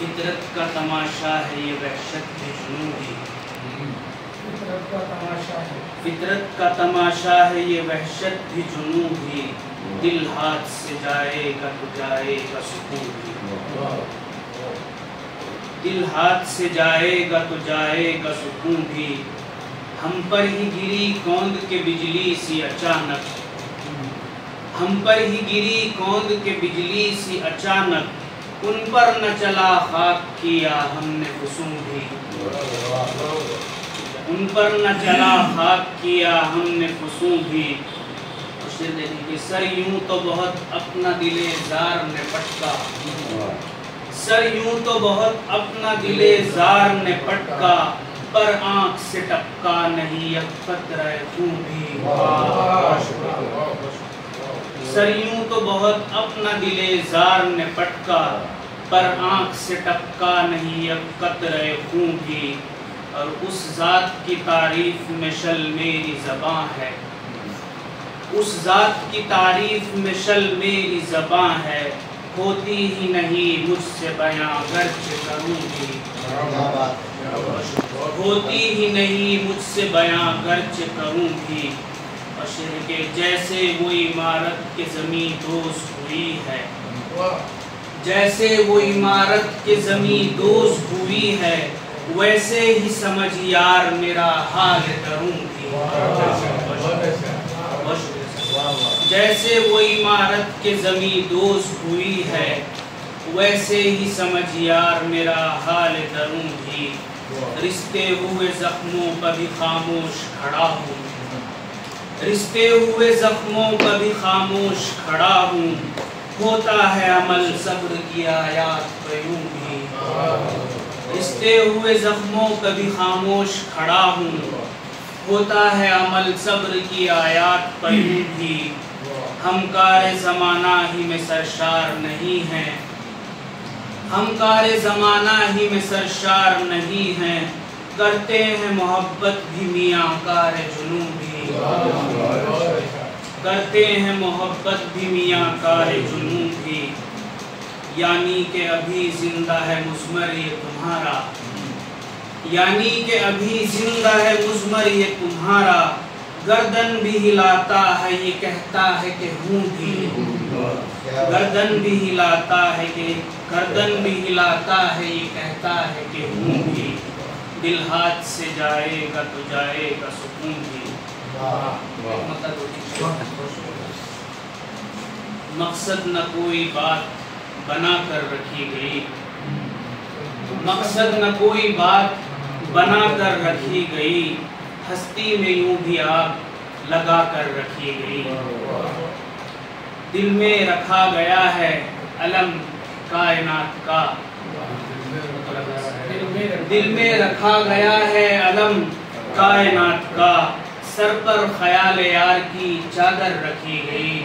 فطرت کا تماشا ہے یہ وحشت بھی جنوں بھی، فطرت کا تماشا ہے یہ وحشت بھی جنوں بھی، دل ہاتھ سے جائے گا تو جائے گا سکون بھی، دل ہاتھ سے جائے گا تو جائے گا سکون بھی، ہم پر ہی گری کوند کے بجلی سی اچانک، ہم پر ہی گری کوند کے بجلی سی اچانک، ان پر نہ چلا خاک کیا ہم نے فسوں بھی، ان پر نہ چلا خاک کیا ہم نے فسوں بھی۔ کہ سر یوں تو بہت اپنا دل زار نے پٹکا، سر یوں تو بہت اپنا دل زار نے پٹکا، پر آنکھ سے ٹپکا نہیں اب قطرہ خون بھی، سر یوں تو بہت اپنا دل زار نے پٹکا، پر آنکھ سے ٹپکا نہیں اب قطرہ خون بھی، اور اس ذات کی تعریف میں شل میری زباں ہے، اس ذات کی تعریف میں شل میری زباں ہے، ہوتی ہی نہیں مجھ سے بیاں گرچہ کروں بھی، ہوتی ہی نہیں مجھ سے بیاں گرچہ کروں بھی، اشر کے جیسے وہ عمارت کے زمیں دوز ہوئی ہے، جیسے وہ عمارت کے زمیں دوز ہوئی ہے، ویسے ہی سمجھ یار میرا حال دروں بھی، جیسے وہ عمارت کے زمیں دوز ہوئی ہے، ویسے ہی سمجھ یار میرا حال دروں بھی، رشتے ہوئے زخموں پر بھی خاموش کھڑا ہوں، رشتے ہوئے زخموں پر بھی خاموش کھڑا ہوں، ہوتا ہے عمل صبر کی آیات پہ یوں بھی، رشتے ہوئے زخموں پر بھی خاموش کھڑا ہوں، ہوتا ہے عمل صبر کی آیات پر یوں بھی، ہم کار زمانہ ہی میں سرشار نہیں ہیں، ہم کار زمانہ ہی میں سرشار نہیں ہیں، کرتے ہیں محبت بھی میاں کار جنوں بھی، کرتے ہیں محبت بھی میاں کار جنوں بھی، یعنی کہ ابھی زندہ ہے مضمر یہ تمہارا، یعنی کہ ابھی زندہ ہے مضمر یہ تمہارا، گردن بھی ہلاتا ہے یہ کہتا ہے کہ ہوں بھی، گردن بھی ہلاتا ہے کہ گردن بھی ہلاتا ہے یہ کہتا ہے کہ ہوں بھی، دل ہاتھ سے جائے گا تو جائے گا سکون بھی، مقصد نہ کوئی بات بنا کر رکھی گئی، مقصد نہ کوئی بات بنا کر رکھی گئی، ہستی میں یوں بھی آگ لگا کر رکھی گئی، دل میں رکھا گیا ہے علم کائنات کا، دل میں رکھا گیا ہے علم کائنات کا، سر پر خیال یار کی چادر رکھی گئی،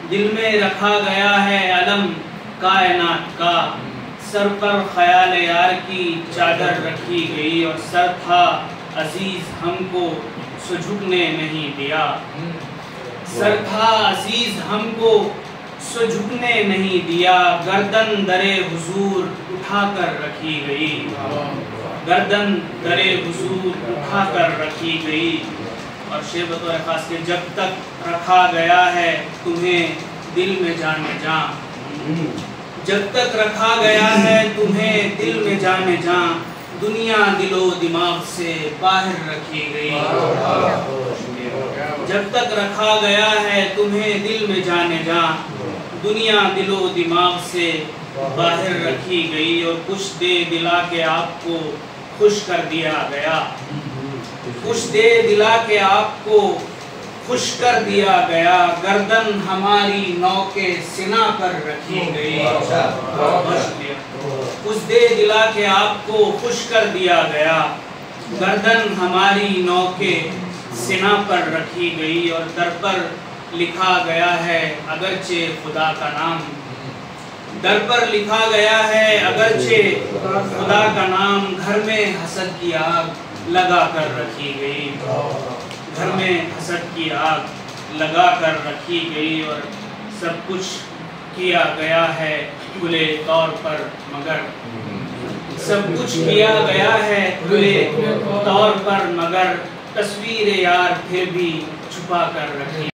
دل میں رکھا گیا ہے علم کائنات کا، سر پر خیال یار کی چادر رکھی گئی، اور سر تھا عزیز ہم کو سو جھکنے نہیں دیا، سر تھا عزیز ہم کو سو جھکنے نہیں دیا، گردن درے حضور اٹھا کر رکھی گئی، گردن درے حضور اٹھا کر رکھی گئی، اور شعر بطور خاص کے جب تک رکھا گیا ہے تمہیں دل میں جانے جاں، جب تک رکھا گیا ہے تمہیں دل میں جانے جاں، دنیا دل و دماغ سے باہر رکھی گئی، جب تک رکھا گیا ہے تمہیں دل میں جانے جاں، دنیا دل و دماغ سے باہر رکھی گئی، اور کچھ دے دلا کے آپ کو خوش کر دیا گیا، کچھ دے دلا کے آپ کو خوش کر دیا گیا، گردن ہماری نو کے سنا پر رکھی گئی، کچھ دے دلا کے آپ کو خوش کر دیا گیا، گردن ہماری نو کے سنا پر رکھی گئی، اور در پر لکھا گیا ہے اگرچہ خدا کا نام، در پر لکھا گیا ہے اگرچہ خدا کا نام، گھر میں حسد کی آگ لگا کر رکھی گئی، گھر میں حسد کی آگ لگا کر رکھی گئی، اور سب کچھ کیا گیا ہے کھلے طور پر مگر سب کچھ کیا گیا ہے کھلے طور پر مگر تصویر یار پھر بھی چھپا کر رکھی